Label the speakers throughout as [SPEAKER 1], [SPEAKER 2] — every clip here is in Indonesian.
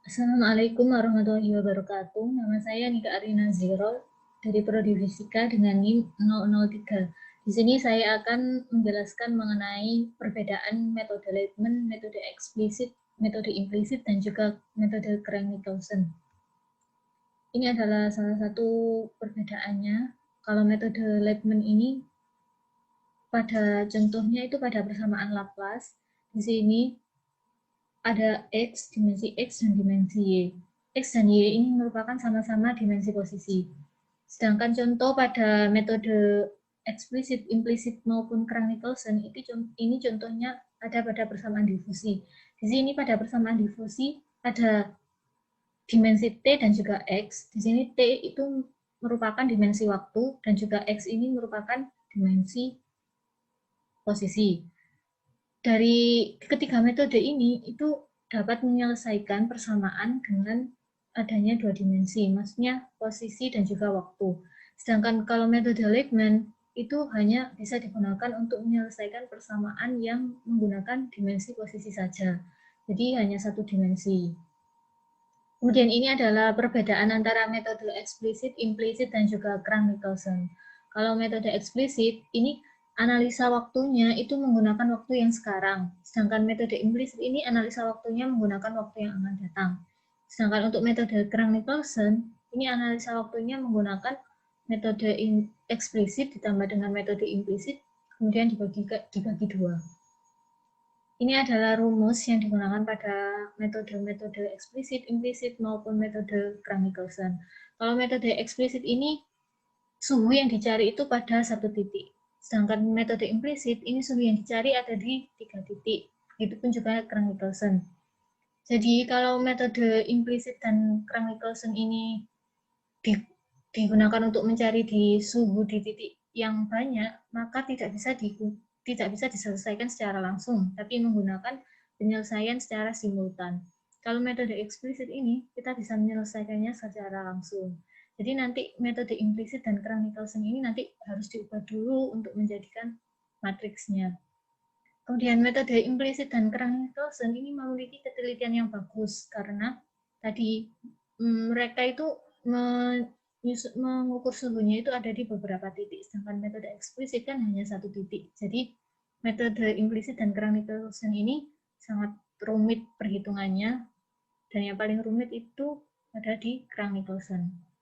[SPEAKER 1] Assalamualaikum warahmatullahi wabarakatuh. Nama saya Nika Arina Zero dari Prodi Fisika dengan NIM 003. Di sini saya akan menjelaskan mengenai perbedaan metode Leibman, metode eksplisit, metode implisit, dan juga metode Crank-Nicolson. Ini adalah salah satu perbedaannya. Kalau metode Leibman ini pada contohnya itu pada persamaan Laplace. Di sini ada X, dimensi X, dan dimensi Y. X dan Y ini merupakan sama-sama dimensi posisi. Sedangkan contoh pada metode eksplisit, implisit maupun Crank-Nicolson ini contohnya ada pada persamaan difusi. Di sini pada persamaan difusi ada dimensi T dan juga X. Di sini T itu merupakan dimensi waktu dan juga X ini merupakan dimensi posisi. Dari ketiga metode ini itu dapat menyelesaikan persamaan dengan adanya dua dimensi, maksudnya posisi dan juga waktu. Sedangkan kalau metode Leibman itu hanya bisa digunakan untuk menyelesaikan persamaan yang menggunakan dimensi posisi saja. Jadi hanya satu dimensi. Kemudian ini adalah perbedaan antara metode eksplisit, implisit, dan juga Crank-Nicolson. Kalau metode eksplisit, ini analisa waktunya itu menggunakan waktu yang sekarang. Sedangkan metode implisit ini analisa waktunya menggunakan waktu yang akan datang. Sedangkan untuk metode Crank-Nicolson, ini analisa waktunya menggunakan metode eksplisit ditambah dengan metode implisit, kemudian dibagi dua. Ini adalah rumus yang digunakan pada metode-metode eksplisit, implisit, maupun metode Crank-Nicolson. Kalau metode eksplisit ini, suhu yang dicari itu pada satu titik. Sedangkan metode implisit, ini suhu yang dicari ada di 3 titik. Itu pun juga Crank-Nicolson. Jadi kalau metode implisit dan Crank-Nicolson ini digunakan untuk mencari di suhu di titik yang banyak, maka tidak bisa diselesaikan secara langsung, tapi menggunakan penyelesaian secara simultan. Kalau metode eksplisit ini, kita bisa menyelesaikannya secara langsung. Jadi nanti metode implisit dan Crank-Nicolson ini nanti harus diubah dulu untuk menjadikan matriksnya. Kemudian metode implisit dan Crank-Nicolson ini memiliki ketelitian yang bagus karena tadi mereka itu mengukur suhunya itu ada di beberapa titik, sedangkan metode eksplisit kan hanya satu titik. Jadi metode implisit dan Crank-Nicolson ini sangat rumit perhitungannya, dan yang paling rumit itu ada di Crank-Nicolson.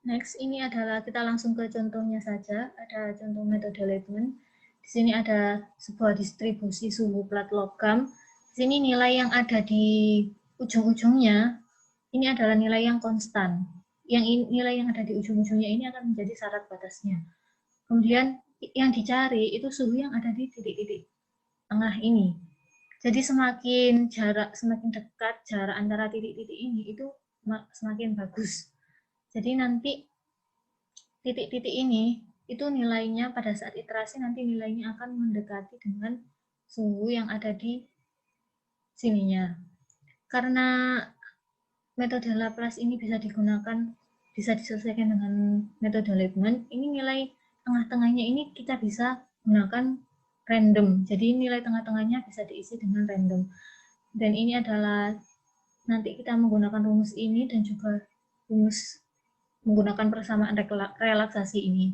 [SPEAKER 1] Next, ini adalah kita langsung ke contohnya saja. Ada contoh metode Leibman. Di sini ada sebuah distribusi suhu plat logam. Di sini nilai yang ada di ujung-ujungnya ini adalah nilai yang konstan. Nilai yang ada di ujung-ujungnya ini akan menjadi syarat batasnya. Kemudian yang dicari itu suhu yang ada di titik-titik tengah ini. Jadi semakin dekat jarak antara titik-titik ini itu semakin bagus. Jadi nanti titik-titik ini itu nilainya pada saat iterasi nanti nilainya akan mendekati dengan suhu yang ada di sininya. Karena metode Laplace ini bisa diselesaikan dengan metode Leibman, ini nilai tengah-tengahnya ini kita bisa gunakan random. Jadi nilai tengah-tengahnya bisa diisi dengan random. Dan ini adalah nanti kita menggunakan rumus ini dan juga rumus menggunakan persamaan relaksasi ini.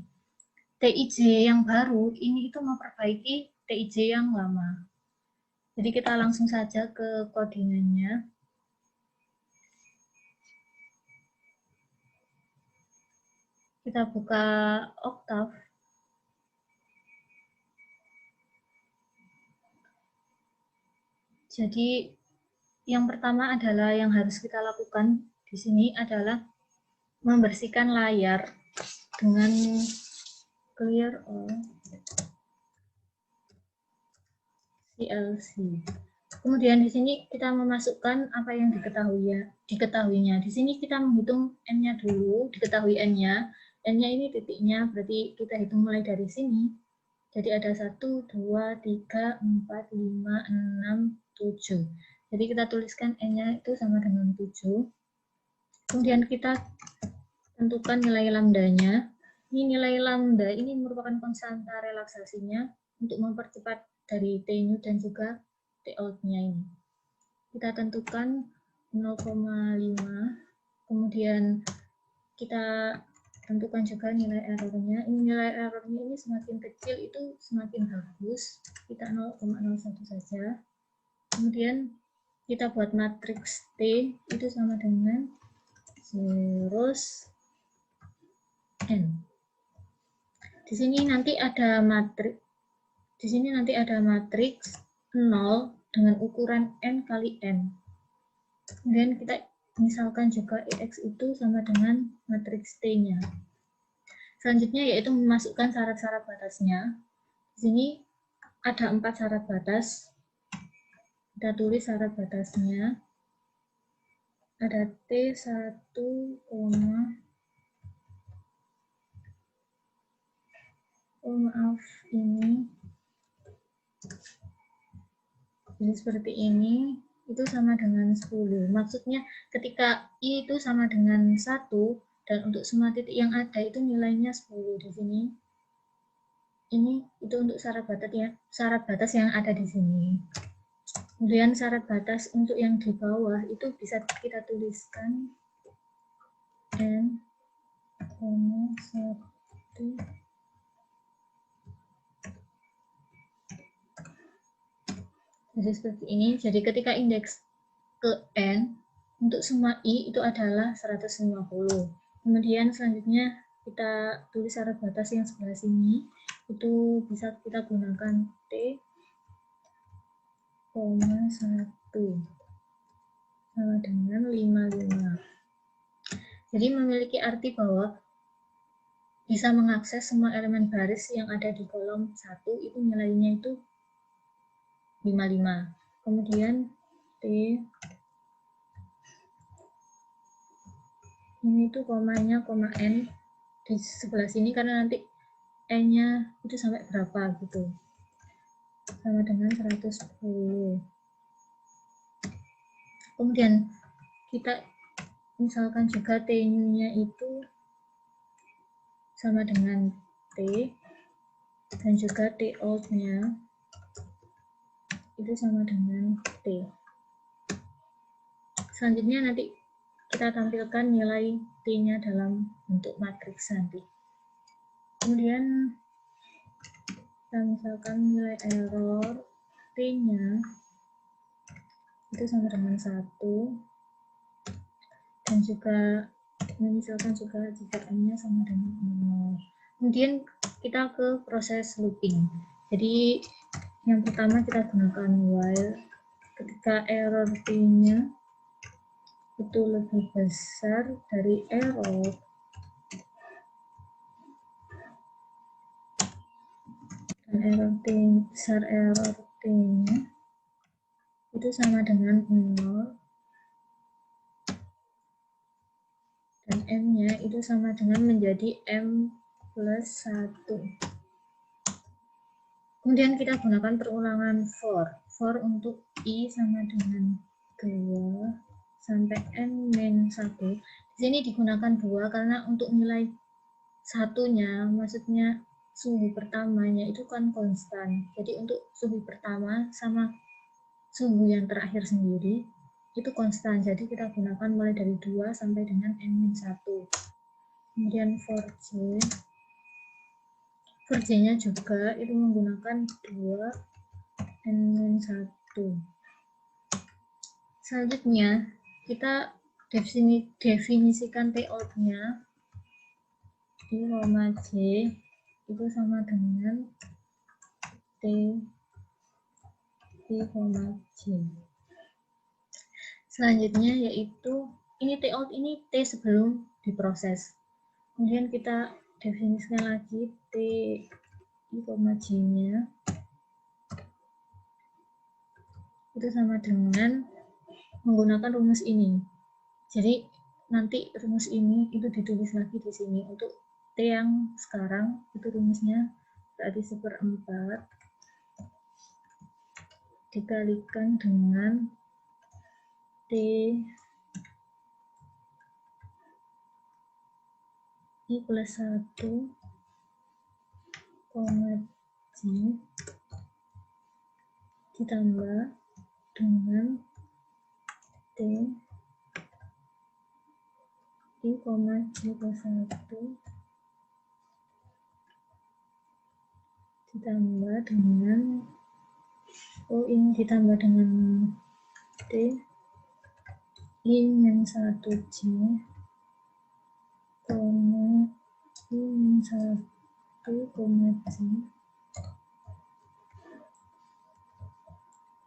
[SPEAKER 1] TIJ yang baru ini itu memperbaiki TIJ yang lama. Jadi kita langsung saja ke codingannya. Kita buka Octave. Jadi yang pertama adalah yang harus kita lakukan di sini adalah membersihkan layar dengan clear all CLC. Kemudian di sini kita memasukkan apa yang diketahuinya. Di sini kita menghitung n-nya dulu, diketahui n-nya. N-nya ini titiknya, berarti kita hitung mulai dari sini. Jadi ada 1, 2, 3, 4, 5, 6, 7. Jadi kita tuliskan n-nya itu sama dengan 7. Kemudian kita tentukan nilai lambdanya. Ini nilai lambda ini merupakan konstanta relaksasinya untuk mempercepat dari T-new dan juga T-out-nya ini. kita tentukan 0,5, kemudian kita tentukan juga nilai errornya. Nilai errornya ini semakin kecil itu semakin bagus, kita 0,01 saja. Kemudian kita buat matriks T itu sama dengan zeros n. Di sini nanti ada matriks 0 dengan ukuran n kali n. Kemudian kita misalkan juga EX itu sama dengan matriks T-nya. Selanjutnya yaitu memasukkan syarat-syarat batasnya. Di sini ada 4 syarat batas. Kita tulis syarat batasnya. Ada T1, ini. Jadi seperti ini, itu sama dengan 10. Maksudnya ketika I itu sama dengan 1, dan untuk semua titik yang ada itu nilainya 10 di sini. Ini itu untuk syarat batas yang ada di sini. Kemudian syarat batas untuk yang di bawah itu bisa kita tuliskan n, 1. Jadi seperti ini. Jadi ketika indeks ke n untuk semua i itu adalah 150. Kemudian selanjutnya kita tulis syarat batas yang sebelah sini, itu bisa kita gunakan T, 1 sama dengan 55. Jadi memiliki arti bahwa bisa mengakses semua elemen baris yang ada di kolom 1, itu nilainya itu 55. Kemudian T ini tuh komanya koma n di sebelah sini karena nanti n-nya itu sampai berapa gitu, sama dengan 110. Kemudian kita misalkan juga t-nya itu sama dengan t, dan juga t out-nya itu sama dengan t. Selanjutnya nanti kita tampilkan nilai t-nya dalam bentuk matriks nanti. Kemudian kita misalkan nilai error t-nya itu sama dengan 1, dan juga misalkan juga jika n-nya sama dengan 0. Kemudian kita ke proses looping. Jadi yang pertama kita gunakan while. Ketika error t-nya itu lebih besar dari error dan error t-nya itu sama dengan 0, dan m-nya itu sama dengan menjadi m plus 1. Kemudian kita gunakan perulangan for untuk i sama dengan 2 sampai n-1. Di sini digunakan 2 karena untuk nilai satunya, maksudnya suhu pertamanya itu kan konstan. Jadi untuk suhu pertama sama suhu yang terakhir sendiri itu konstan. Jadi kita gunakan mulai dari 2 sampai dengan n-1. Kemudian for j-nya juga itu menggunakan 2 n-1. Selanjutnya kita definisikan t out-nya i, j itu sama dengan t i, j. Selanjutnya yaitu ini t out ini t sebelum diproses. Kemudian kita definisikan lagi t i, j-nya itu sama dengan menggunakan rumus ini. Jadi nanti rumus ini itu ditulis lagi di sini. Untuk t yang sekarang itu rumusnya berarti 1/4 dikalikan dengan t i plus 1, j ditambah dengan T I, J plus 1 ditambah dengan ini ditambah dengan T I min 1 J koma I min 1 koma J,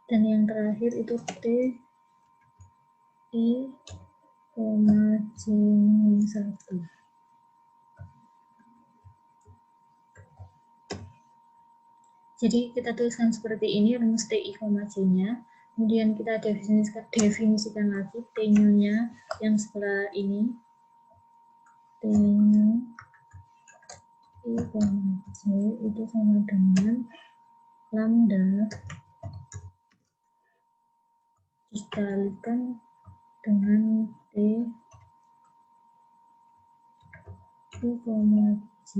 [SPEAKER 1] dan yang terakhir itu T I koma J min 1. Jadi kita tuliskan seperti ini rumus TI, J-nya. Kemudian kita definisikan lagi T-nya yang sebelah ini. T-nya I, J itu sama dengan lambda dikalikan dengan T I, J.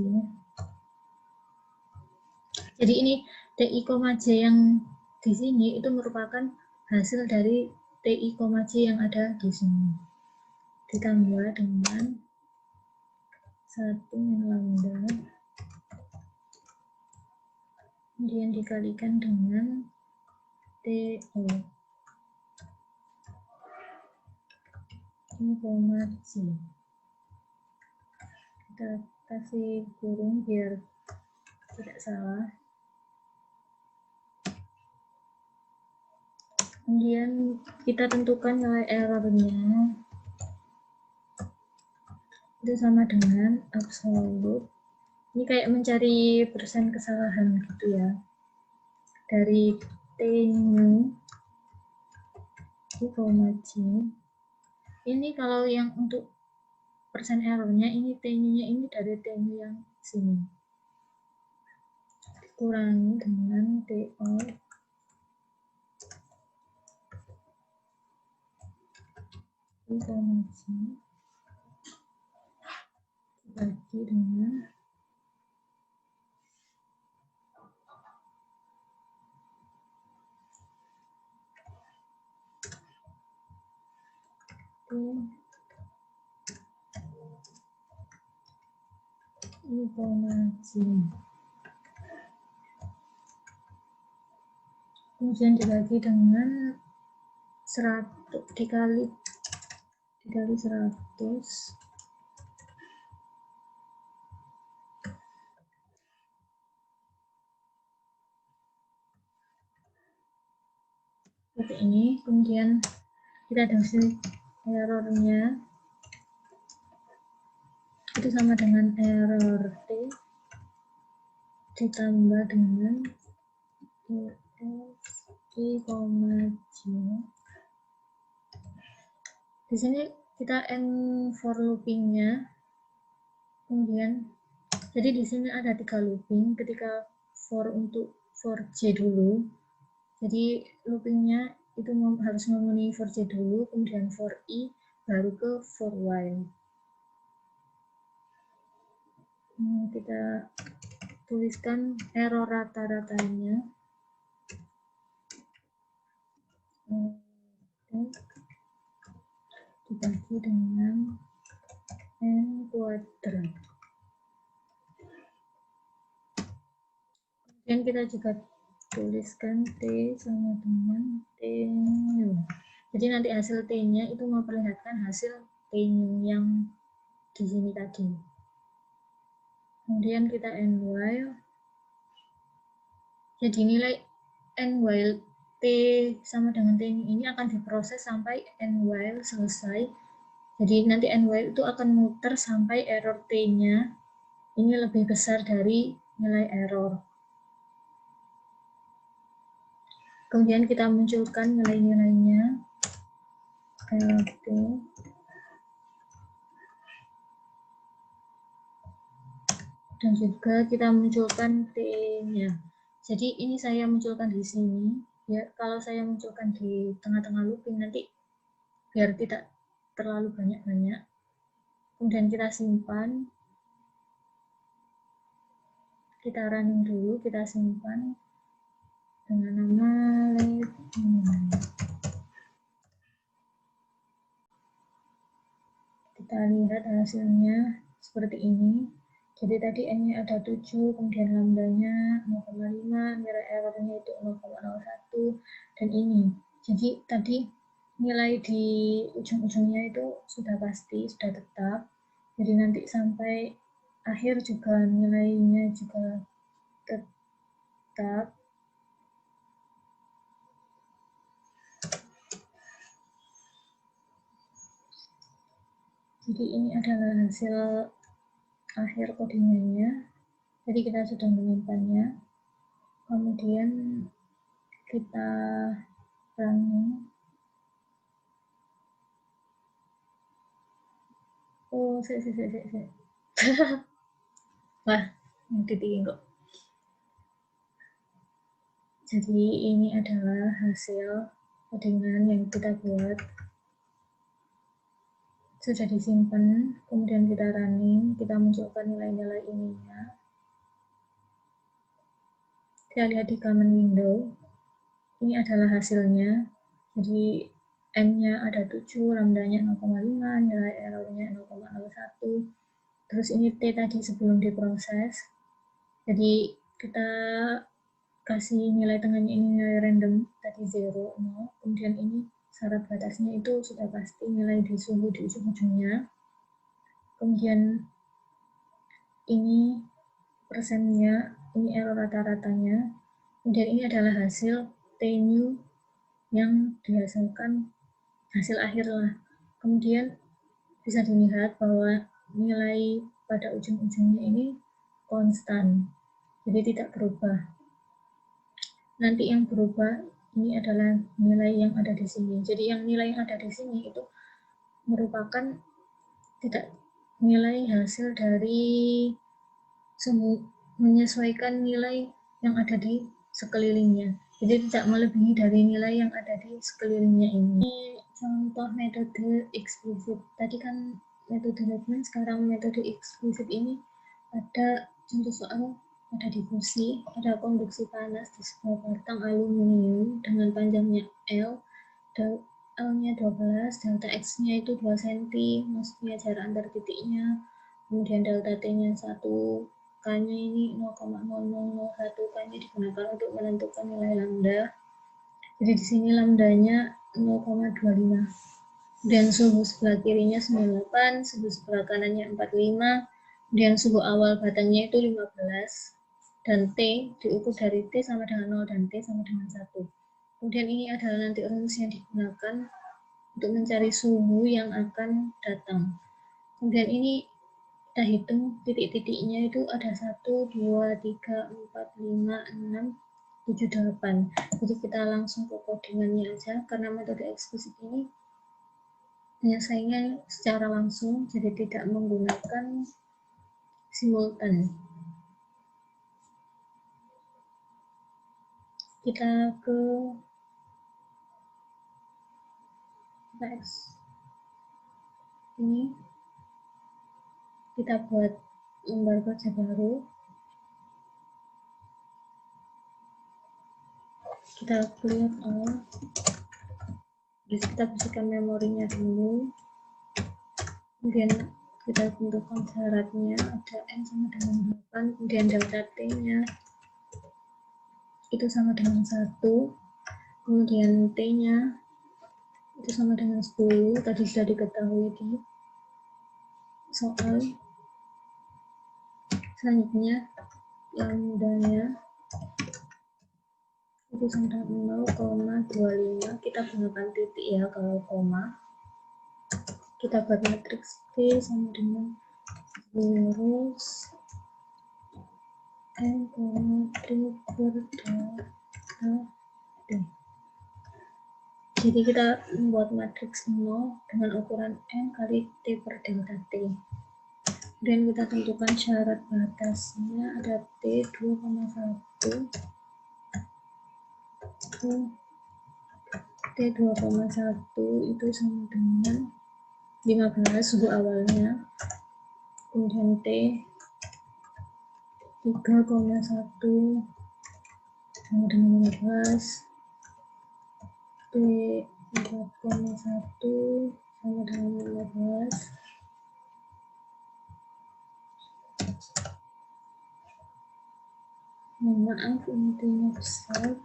[SPEAKER 1] Jadi ini TI, J yang di sini itu merupakan hasil dari TI, J yang ada di sini. Ditambah dengan 1 min lambda. Kemudian dikalikan dengan TO I, J. Kita kasih kurung biar tidak salah. Kemudian kita tentukan nilai errornya itu sama dengan absolut. Ini kayak mencari persen kesalahan gitu ya. Dari T-nya I, J. Ini kalau yang untuk persen errornya ini T-nya ini dari T-nya yang sini. Kurangi dengan TO I, J dibagi dengan T I, J. Kemudian dibagi dengan 100 dikali 100. Seperti ini. Kemudian kita definisi errornya itu sama dengan error T ditambah dengan I, J. Di sini kita end for loopingnya. Kemudian jadi di sini ada 3 looping. Ketika for J dulu. Jadi loopingnya itu harus memenuhi for J dulu, kemudian for I, baru ke for while. Kita tuliskan error rata-ratanya. Dibagi dengan N kuadrat. Kemudian kita juga tuliskan T sama dengan T-nya. Jadi nanti hasil T-nya itu memperlihatkan hasil T-nya yang di sini tadi. Kemudian kita end while. Jadi nilai end while T sama dengan T ini akan diproses sampai end while selesai. Jadi nanti end while itu akan muter sampai error T-nya ini lebih besar dari nilai error. Kemudian kita munculkan nilai-nilainya. LT dan juga kita munculkan T-nya. Jadi ini saya munculkan di sini. Ya, kalau saya munculkan di tengah-tengah looping nanti biar tidak terlalu banyak-banyak. Kemudian kita simpan. Kita running dulu, kita simpan dengan nama let. Kita lihat hasilnya seperti ini. Jadi tadi N-nya ada 7, kemudian lambdanya 0,5, nilai errornya itu 0,01, dan ini. Jadi tadi nilai di ujung-ujungnya itu sudah pasti, sudah tetap. Jadi nanti sampai akhir juga nilainya juga tetap. Jadi ini adalah hasil akhir codingannya. Jadi kita sudah menyimpannya. Kemudian kita running. Oh, wah, titik kok. Jadi ini adalah hasil codingan yang kita buat. Sudah disimpan, kemudian kita running, kita munculkan nilai-nilai ininya. Kita lihat di command window. Ini adalah hasilnya. Jadi N-nya ada 7, lambdanya 0,5, nilai errornya 0,01. Terus ini T tadi sebelum diproses. Jadi kita kasih nilai tengahnya ini nilai random, tadi 0, 0. Kemudian ini syarat batasnya itu sudah pasti nilai di suhu di ujung-ujungnya. Kemudian ini persennya, ini error rata-ratanya. Kemudian ini adalah hasil T-new yang dihasilkan hasil akhir lah. Kemudian bisa dilihat bahwa nilai pada ujung-ujungnya ini konstan, jadi tidak berubah. Nanti yang berubah ini adalah nilai yang ada di sini. Jadi yang nilai yang ada di sini itu merupakan tidak nilai hasil dari menyesuaikan nilai yang ada di sekelilingnya. Jadi tidak melebihi dari nilai yang ada di sekelilingnya ini. Ini contoh metode eksplisit. Tadi kan metode Redman, sekarang metode eksplisit ini ada contoh soal, ada difusi, ada konduksi panas di sebuah batang aluminium dengan panjangnya L, L-nya 12, delta X-nya itu 2 cm, maksudnya jarak antar titiknya, kemudian delta T-nya 1, K-nya ini 0,0001, K-nya digunakan untuk menentukan nilai lambda. Jadi di sini lambdanya 0,25. Dan suhu sebelah kirinya 98, suhu sebelah kanannya 45, kemudian suhu awal batangnya itu 15, dan T diukur dari T sama dengan 0 dan T sama dengan 1. Kemudian ini adalah nanti rumus yang digunakan untuk mencari suhu yang akan datang. Kemudian ini kita hitung titik-titiknya itu ada 1, 2, 3, 4, 5, 6, 7, 8. Jadi kita langsung ke codingannya aja, karena metode eksplisit ini penyelesaiannya secara langsung, jadi tidak menggunakan simultan. Kita ke teks ini, kita buat lembar kerja baru. Kita clear all. Jadi kita bersihkan memorinya dulu. Kemudian kita tentukan syaratnya, ada N sama dengan 8, kemudian delta T-nya itu sama dengan 1, kemudian T-nya itu sama dengan 10, tadi sudah diketahui di soal. Selanjutnya lambdanya itu sama dengan 0,25, kita gunakan titik ya kalau koma. Kita buat matriks T sama dengan 0 N, T per delta T. Jadi kita membuat matriks 0 dengan ukuran N kali T per delta T. Kemudian kita tentukan syarat batasnya, ada T 2,1, T 2,1 itu sama dengan 15 suhu awalnya, kemudian T 3,1 sama dengan 15, T 4,1 sama dengan 15, Maaf, intinya besar.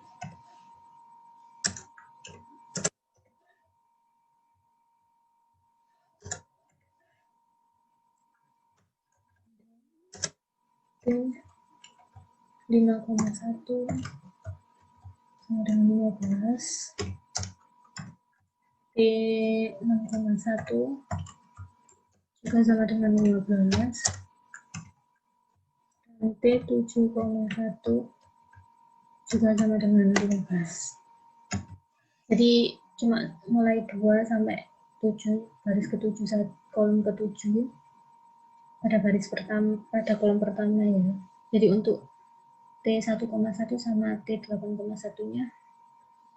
[SPEAKER 1] Oke, 5,1 sama dengan 15. P 6,1 juga sama dengan 15. Dan P 7,1 juga sama dengan 15. Jadi cuma mulai 2 sampai 7, baris ke-7, kolom ke-7 pada baris pertama, pada kolom pertama ya. Jadi untuk T1,1 sama T8,1-nya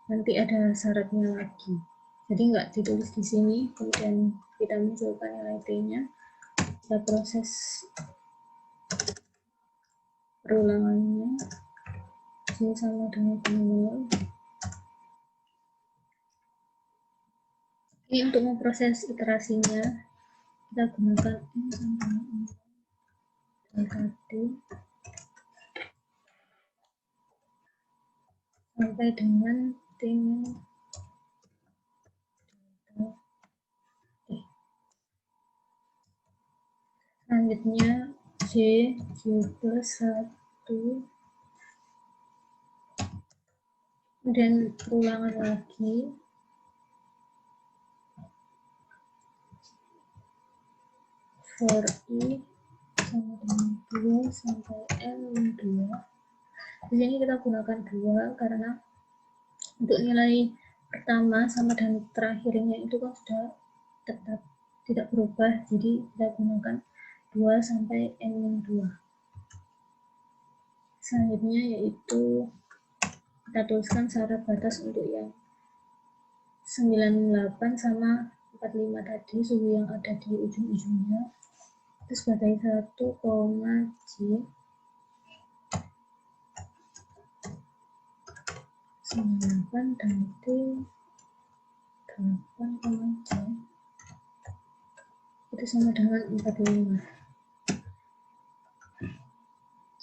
[SPEAKER 1] nanti ada syaratnya lagi. Jadi nggak ditulis di sini, kemudian kita munculkan nilai T-nya, kita proses perulangannya, J sama dengan 0. Ini untuk memproses iterasinya, kita gunakan N sama dengan delta T sampai dengan T-nya selanjutnya J plus 1, kemudian ulangan lagi for I sama dengan 2 sampai N2. Di sini kita gunakan 2 karena untuk nilai pertama sama dan terakhirnya itu kan sudah tetap tidak berubah, jadi kita gunakan 2 sampai N2. Selanjutnya yaitu kita tuliskan syarat batas untuk yang 98 sama 45 tadi, suhu yang ada di ujung-ujungnya, itu sebagai 1, J 98 dan T 8, J itu sama dengan 45.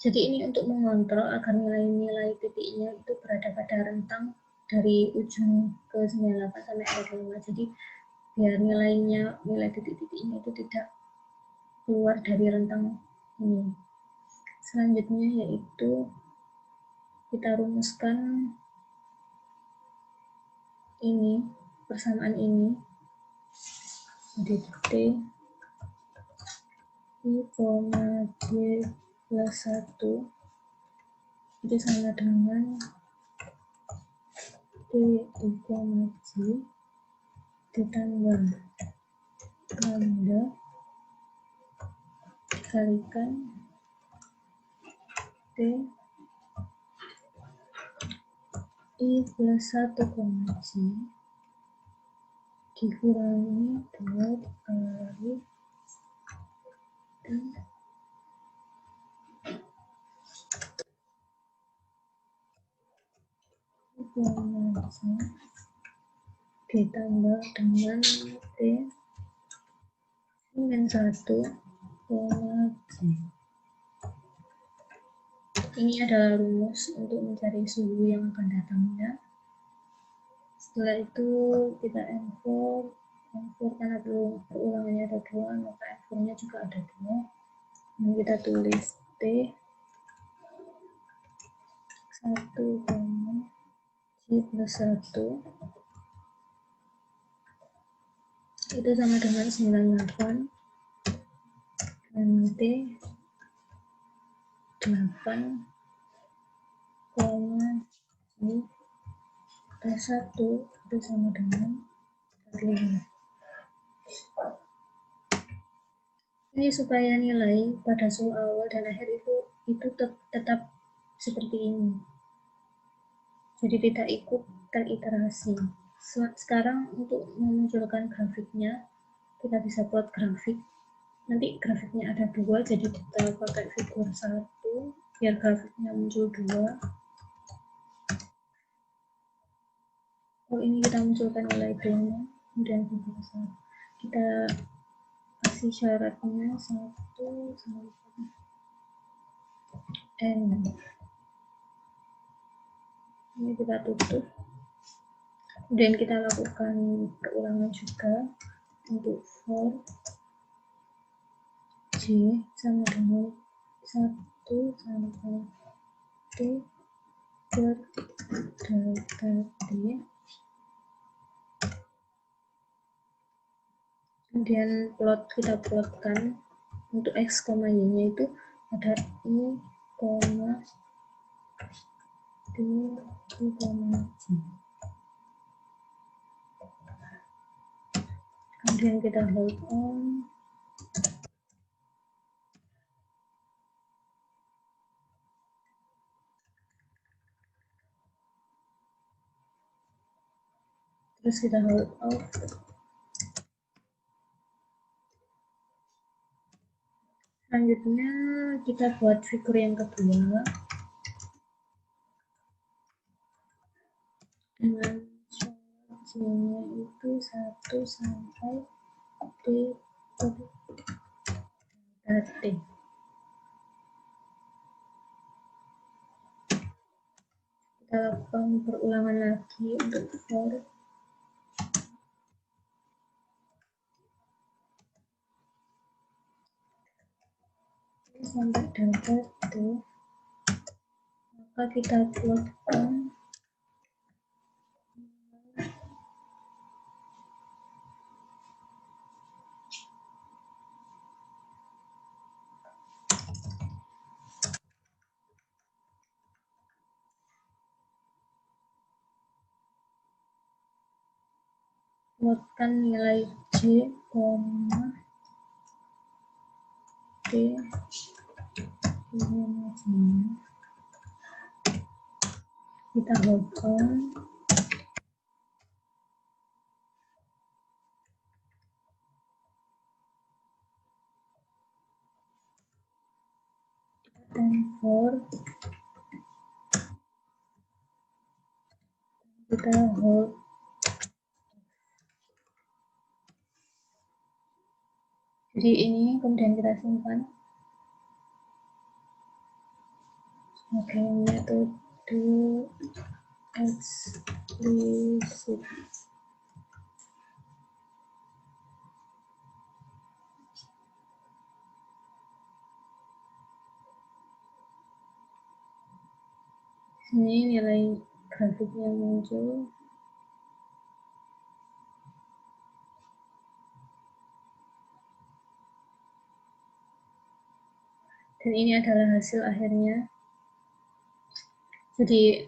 [SPEAKER 1] Jadi ini untuk mengontrol agar nilai-nilai titiknya itu berada pada rentang dari ujung ke 98 sampai 45. Jadi biar nilai titik-titiknya itu tidak keluar dari rentang ini. Selanjutnya yaitu kita rumuskan ini, persamaan ini. Jadi T I, J plus 1 itu sama dengan T I, J ditambah lambda dikalikan T I plus 1, J dikurangi 2 kali T ditambah dengan T min 1, J. Ini adalah rumus untuk mencari suhu yang akan datangnya. Setelah itu kita M4 karena perulangannya ada 2, maka M4-nya juga ada 2. Ini kita tulis T 1, J plus 1 itu sama dengan 98 dan T 8, J plus 1 itu sama dengan 45. Ini supaya nilai pada suhu awal dan akhir itu tetap seperti ini. Jadi tidak ikut teriterasi. Sekarang untuk memunculkan grafiknya, kita bisa buat grafik. Nanti grafiknya ada 2, jadi kita pakai figur 1 biar grafiknya muncul 2. Kalau ini kita munculkan nilai D-nya, kemudian figur 1. Kita kasih syaratnya 1 sampai N. Ini kita tutup. Kemudian kita lakukan perulangan juga untuk for J sama dengan 1 sampai T per delta D. Kemudian kita plotkan untuk X, Y nya itu ada I, D, I, J. Kemudian kita hold on. Terus kita hold off. Selanjutnya kita buat figur yang kedua dengan J-nya itu 1 sampai T per T. Kita lakukan perulangan lagi untuk for sampai delta T. Maka kita plotkan nilai J, T, kita hold on. Dan for kita hold. Jadi ini kemudian kita simpan sebagai metode eksplisit. Sini nilai grafiknya muncul. Dan ini adalah hasil akhirnya. Jadi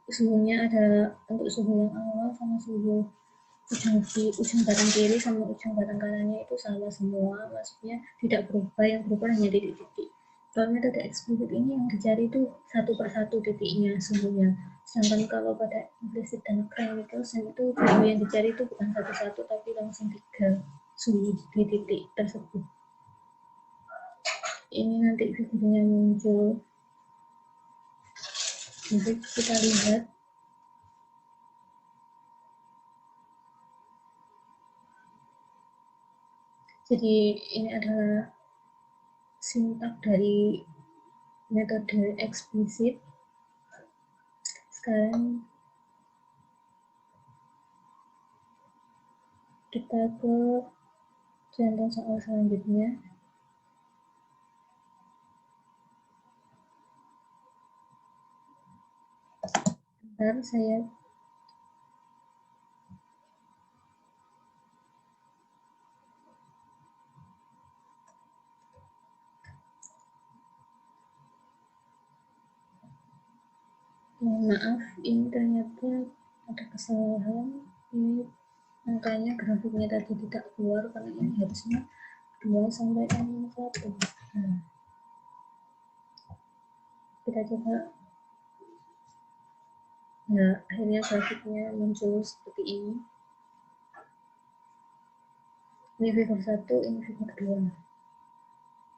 [SPEAKER 1] suhunya ada untuk suhu yang awal sama suhu ujung batang kiri sama ujung batang kanannya itu sama semua, maksudnya tidak berubah, yang berubah hanya titik-titik. Kalau metode eksplisit ini yang dicari itu satu persatu titiknya suhunya, sedangkan kalau pada implicit dan chemical itu suhu yang dicari itu bukan satu-satu tapi langsung 3 suhu di titik tersebut. Ini nanti figurnya muncul. Jadi kita lihat. Jadi ini adalah sintak dari metode eksplisit. Sekarang kita ke contoh soal selanjutnya. Bentar, saya maaf, ini ternyata ada kesalahan. Ini angkanya grafiknya tadi tidak keluar karena ini harusnya 2 sampai 1. Nah, kita coba. Nah, akhirnya grafiknya muncul seperti ini. Ini figur 1, ini figur 2.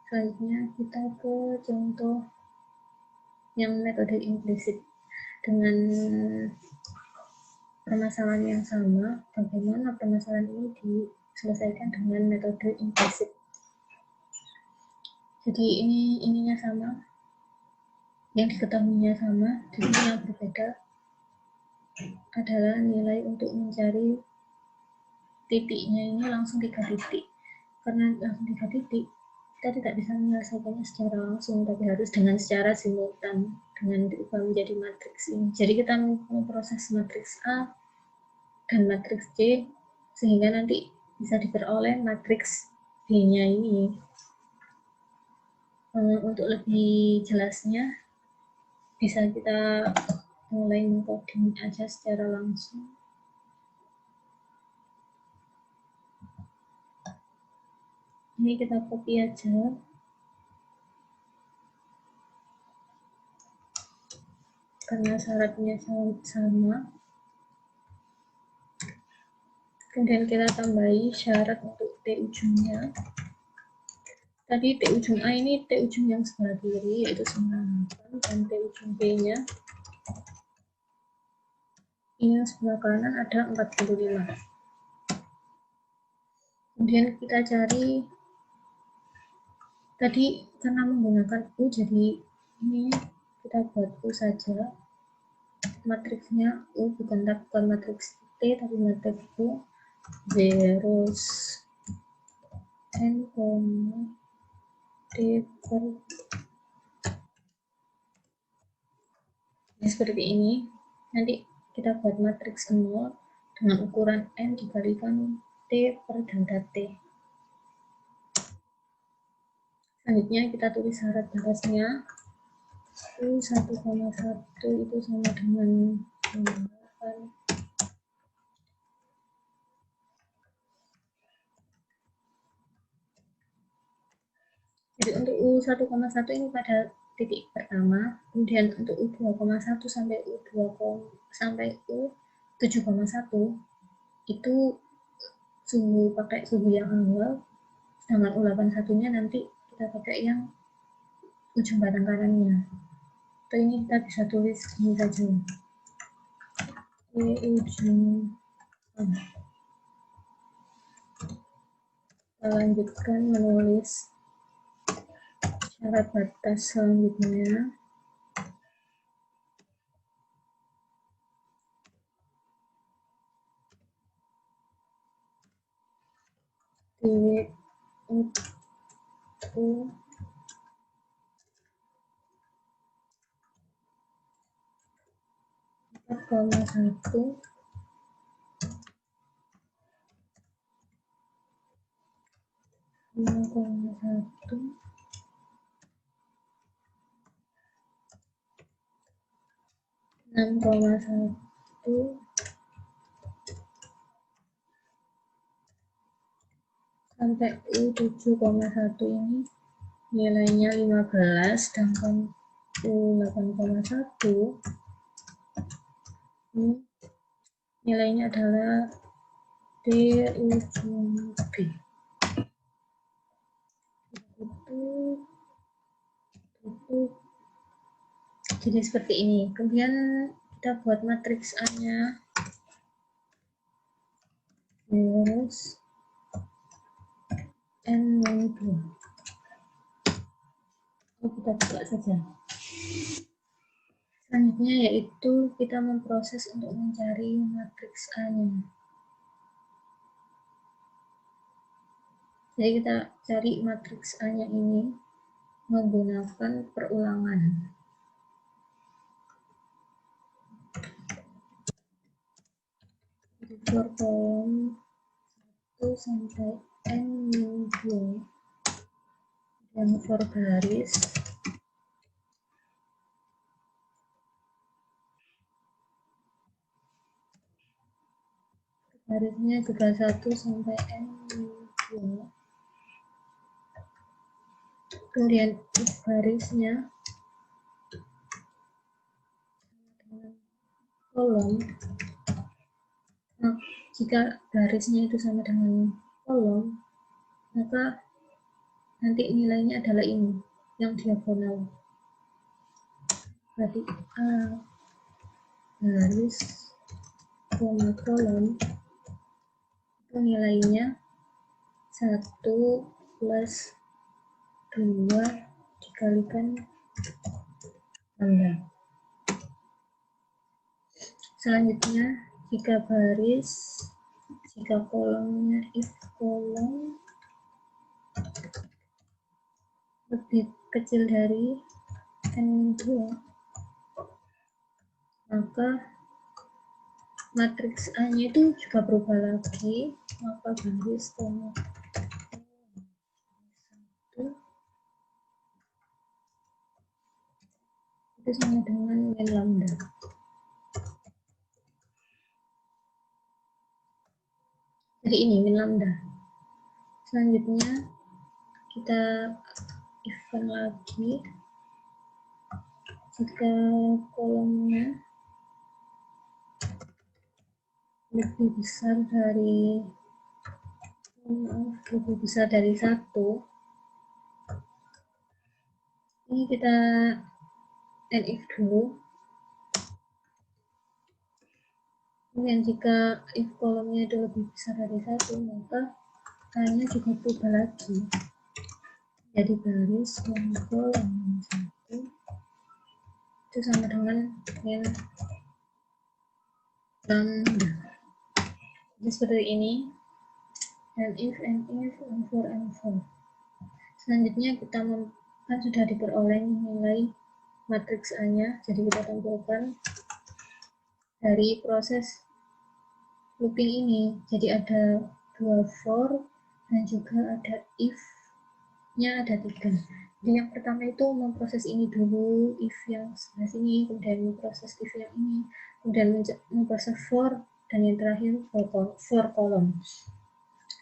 [SPEAKER 1] Selanjutnya kita ke contoh yang metode implisit dengan permasalahan yang sama. Bagaimana permasalahan ini diselesaikan dengan metode implisit. Jadi ininya sama. yang diketahuinya sama, di sini yang berbeda adalah nilai untuk mencari titiknya ini langsung 3 titik. Karena langsung 3 titik, kita tidak bisa menyelesaikannya secara langsung, tapi harus dengan secara simultan dengan diubah menjadi matriks ini. Jadi kita memproses matriks A dan matriks C sehingga nanti bisa diperoleh matriks B-nya ini. Untuk lebih jelasnya bisa kita mulai mengcoding aja secara langsung. Ini kita copy aja. Karena syaratnya sama. Kemudian kita tambahi syarat untuk T ujungnya. Tadi T ujung A ini T ujung yang sebelah kiri yaitu 98 dan T ujung B-nya ini yang sebelah kanan ada 45. Kemudian kita cari tadi karena menggunakan U, jadi ini kita buat U saja. Matriksnya U bukan matriks T tapi matriks U. Zeros n, D per seperti ini. Nanti kita buat matriks 0 dengan ukuran n dikalikan T per delta T. Selanjutnya kita tulis syarat batasnya. U 1,1 itu sama dengan 8. Jadi untuk U 1,1 ini pada titik pertama, kemudian untuk U 2,1 sampai U 7,1 itu pakai suhu yang anual, sedangkan U 81-nya nanti kita pakai yang ujung batang kanannya. Atau ini kita bisa tulis ini saja. Ujung kita lanjutkan menulis syarat batas selanjutnya. Di U 4,1 5,1 6,1 sampai U 7,1 ini nilainya 15, sedangkan U 8,1 ini nilainya adalah D ujung B. Jadi seperti ini. Kemudian kita buat matriks A-nya. Terus N-2. Kita buka saja. Selanjutnya yaitu kita memproses untuk mencari matriks A-nya. Jadi kita cari matriks A-nya ini menggunakan perulangan. For kolom 1 sampai N-2 dan for baris barisnya juga 1 sampai N-2. Kemudian barisnya kolom. Nah, jika barisnya itu sama dengan kolom, maka nanti nilainya adalah ini, yang diagonal. Berarti A baris koma kolom itu nilainya 1 plus 2 dikalikan lambda. Selanjutnya, jika kolomnya if kolom lebih kecil dari n-2, maka matriks A-nya itu juga berubah lagi, maka garis koma itu sama dengan min lambda. Jadi ini min lambda. Selanjutnya kita if-kan lagi jika kolomnya lebih besar dari 1, ini kita if dulu. Kemudian jika if kolomnya itu lebih besar dari 1, maka A-nya juga berubah lagi. Jadi garis kolom 1 itu sama dengan min lambda. Jadi seperti ini. And if, and for. Selanjutnya kita kan sudah diperoleh nilai matriks A-nya, jadi kita tampilkan dari proses looping ini. Jadi ada 2 for dan juga ada if-nya ada 3. Jadi yang pertama itu memproses ini dulu, if yang sebelah sini, kemudian memproses if yang ini, kemudian memproses for, dan yang terakhir for kolom.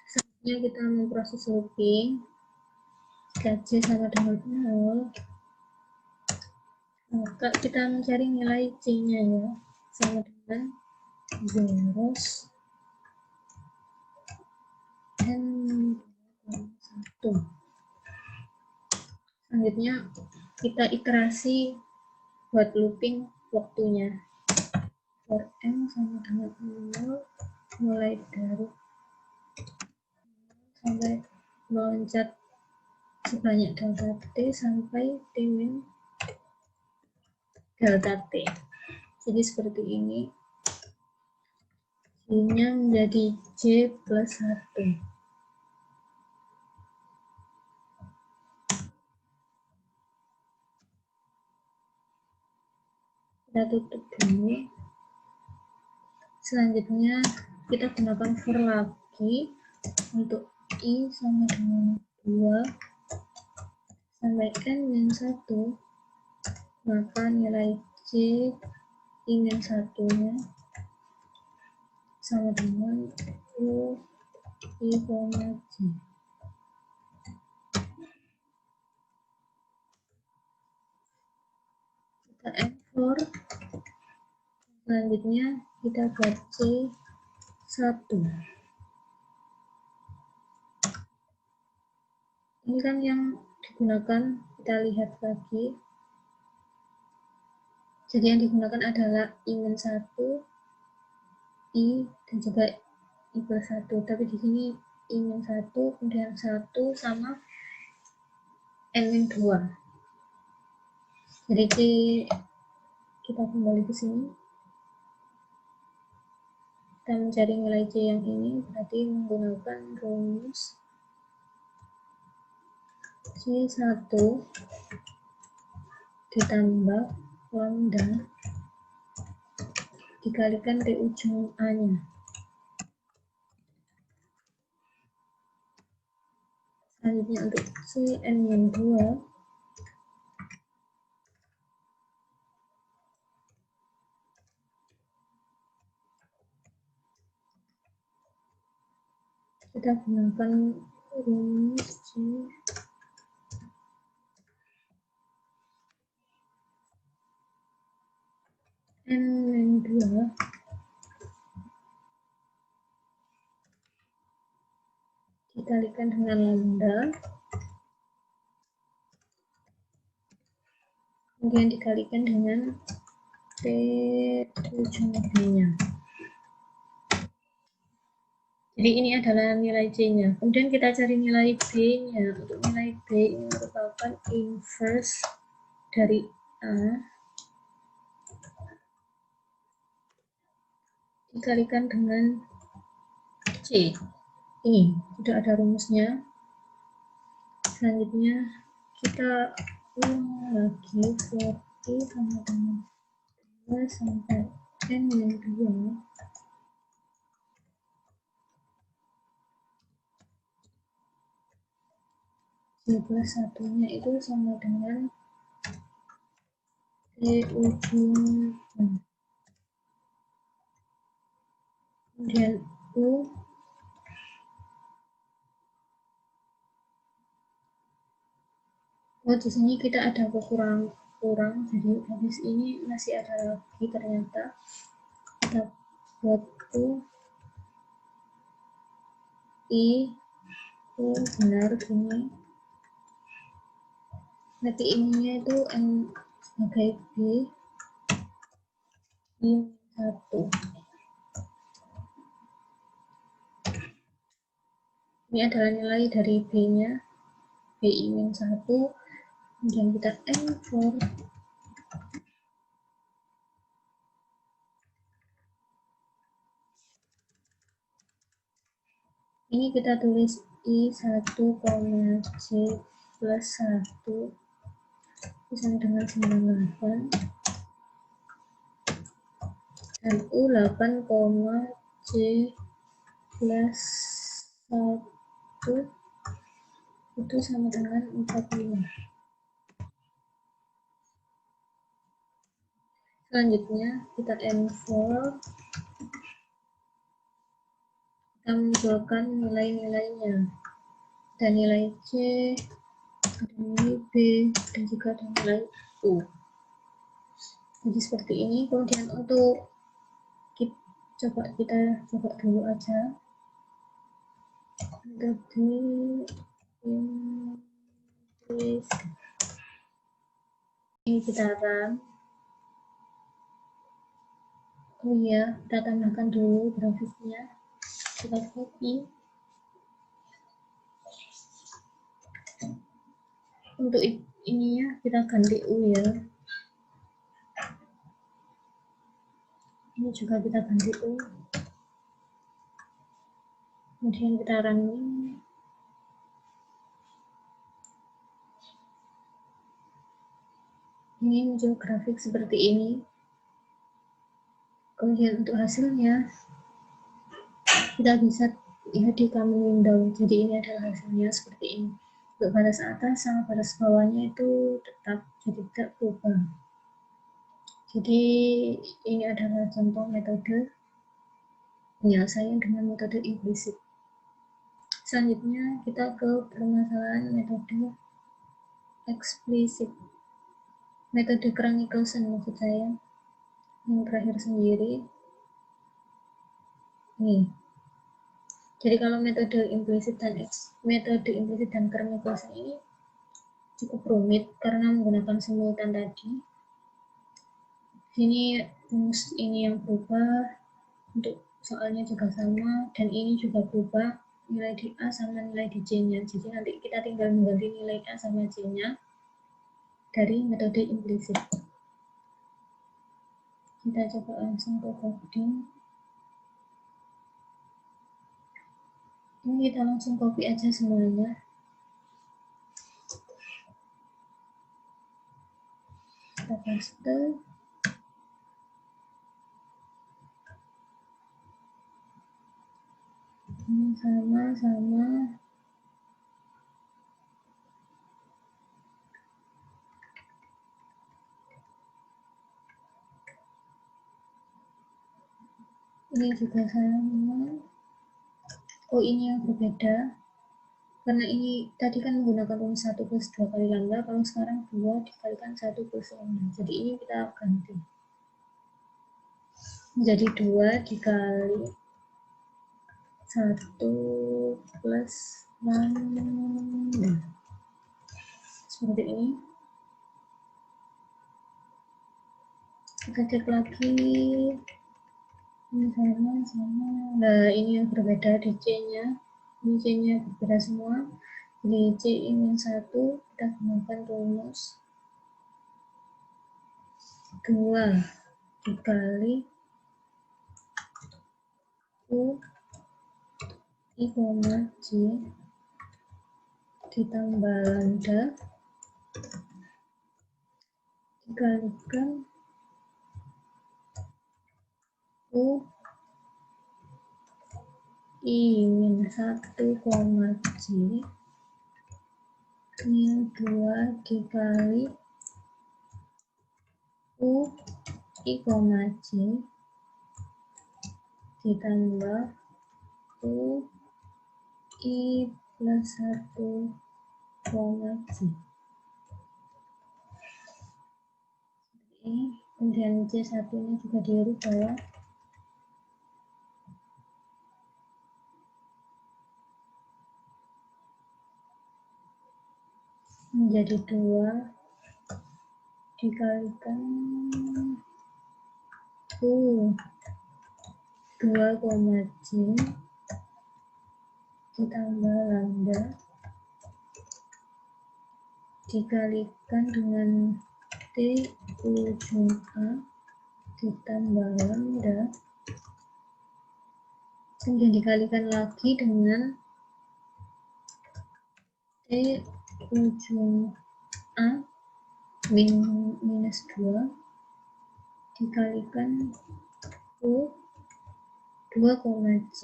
[SPEAKER 1] Selanjutnya kita memproses looping. Jika J sama dengan 0, maka kita mencari nilai C-nya ya, sama dengan zeros n1. Selanjutnya kita iterasi buat looping waktunya. For n sama dengan 0, mulai dari sampai meloncat sebanyak delta t sampai t min delta t. Jadi seperti ini. J-nya menjadi J plus 1. Kita tutup dulu. Selanjutnya kita gunakan for lagi untuk I sama dengan 2 sampai n min 1, maka nilai J I min 1-nya sama dengan U I, J. Kita N4. Selanjutnya kita buat C1. Ini kan yang digunakan, kita lihat lagi. Jadi yang digunakan adalah I-1, I, dan juga I plus 1. Tapi di sini I-1, kemudian 1 sama N-2. Jadi kita kembali ke sini. Kita mencari nilai C yang ini, berarti menggunakan rumus C1 ditambah lambda dikalikan di ujung A-nya. Selanjutnya untuk Cn-2 kita gunakan rumus Cn-2 dikalikan dengan lambda, kemudian dikalikan dengan T ujung B-nya. Jadi ini adalah nilai C-nya. Kemudian kita cari nilai B-nya. Untuk nilai B ini merupakan inverse dari A. dikalikan dengan C. Ini sudah ada rumusnya. Selanjutnya kita ulang lagi 40 sama dengan 2 sampai N min 2. C plus satunya itu sama dengan D ujung. Kemudian U di sini kita ada kurang, jadi habis ini masih ada lagi ternyata. Kita buat U I U benar gini. Nanti ininya itu N sebagai B I 1. Ini adalah nilai dari B-nya, BI-1, kemudian kita N4. Ini kita tulis I1, J plus 1 sama dengan 98, dan U8, J plus 1 itu sama dengan 45. Selanjutnya kita N4, kita munculkan nilai-nilainya. Ada nilai C, ada nilai B, dan juga ada nilai U. Jadi seperti ini. Kemudian untuk kita coba dulu aja. Jadi ini kita run. Oh iya, kita tambahkan dulu grafisnya. Kita copy. Untuk ini ya, kita ganti U ya. Ini juga kita ganti U. Kemudian kita run. Ini muncul grafik seperti ini. Kemudian untuk hasilnya kita bisa lihat di common window. Jadi ini adalah hasilnya seperti ini. Untuk batas atas sama batas bawahnya itu tetap, jadi tidak berubah. Jadi ini adalah contoh metode penyelesaian dengan metode implisit. Selanjutnya kita ke permasalahan metode eksplisit. Metode Krang-Nicolson maksud saya. Yang terakhir sendiri. Nih. Jadi kalau metode implisit dan Krang-Nicolson ini cukup rumit karena menggunakan simultan tadi. Sini rumus ini yang berubah, untuk soalnya juga sama, dan ini juga berubah, nilai di A sama nilai di C-nya. Jadi nanti kita tinggal mengganti nilai A sama C-nya dari metode implisit. Kita coba langsung ke coding. Ini kita langsung copy aja semuanya. Kita paste. Ini sama-sama. Ini juga sama. Oh, ini yang berbeda. Karena ini tadi kan menggunakan rumus 1 plus 2 kali lambda, kalau sekarang 2 dikalikan 1 plus lambda. Jadi ini kita ganti. Menjadi 2 dikali 1 plus lambda. Seperti ini. Kita cek lagi. Ini sama. Nah, ini yang berbeda di C-nya. Ini C-nya berbeda semua. Di C-1 kita gunakan rumus 2 dikali U I, J ditambah lambda dikalikan U I min 1, J min 2 dikali U I, J ditambah U I plus 1, J. Ini kemudian C1 nya juga dirubah ya. Menjadi 2 dikalikan U 2, J ditambah lambda dikalikan dengan T ujung A ditambah lambda kemudian dikalikan lagi dengan T ujung A minus 2 dikalikan U 2, J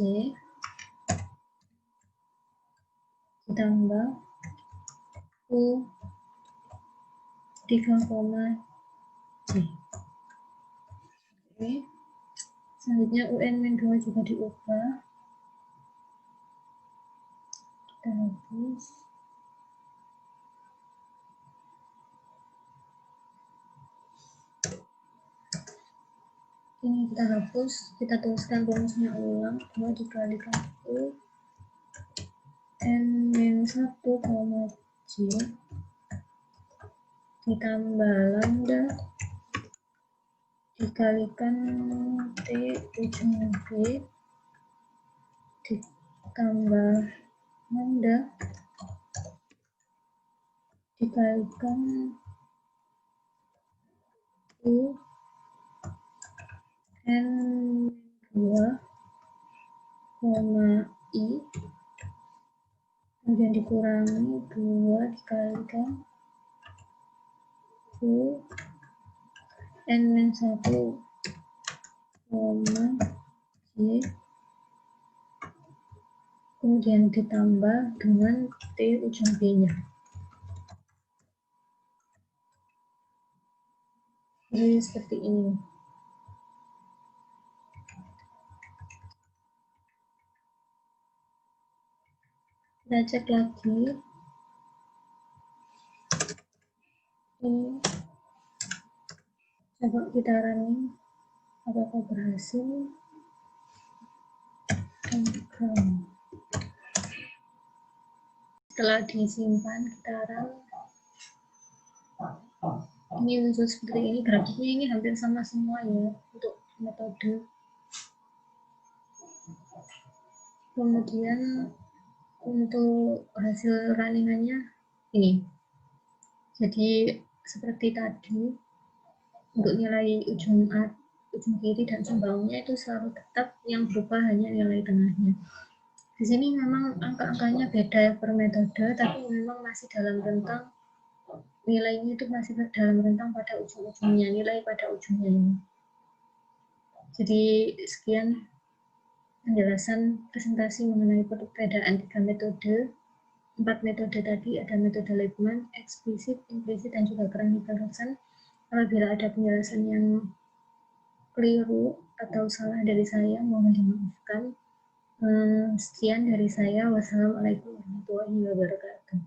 [SPEAKER 1] ditambah U 3, J. Oke. Selanjutnya UN-2 juga diubah. Kita hapus. Ini kita hapus, kita tuliskan rumusnya ulang. 2 dikalikan U N-1, J ditambah lambda dikalikan T ujung B ditambah lambda dikalikan U N2, I kemudian dikurangi 2 dikalikan U N-1, J kemudian ditambah dengan T ujung B nya. Jadi seperti ini. Kita cek lagi. Ini coba kita running apakah berhasil. Setelah disimpan kita run, ini muncul seperti ini. Grafiknya ini hampir sama semua ya untuk metode. Kemudian untuk hasil runningannya ini. Jadi seperti tadi untuk nilai ujung kiri dan sumbangannya itu selalu tetap, yang berubah hanya nilai tengahnya. Di sini memang angka-angkanya beda per metode, tapi memang masih dalam rentang nilainya itu masih dalam rentang pada ujung-ujungnya, nilai pada ujungnya ini. Jadi sekian penjelasan presentasi mengenai perbedaan 3 metode. 4 metode tadi ada metode Liebman, eksplisit, implisit, dan juga Kronecker-Rosen. Apabila ada penjelasan yang keliru atau salah dari saya, mohon dimaafkan. Sekian dari saya. Wassalamualaikum warahmatullahi wabarakatuh.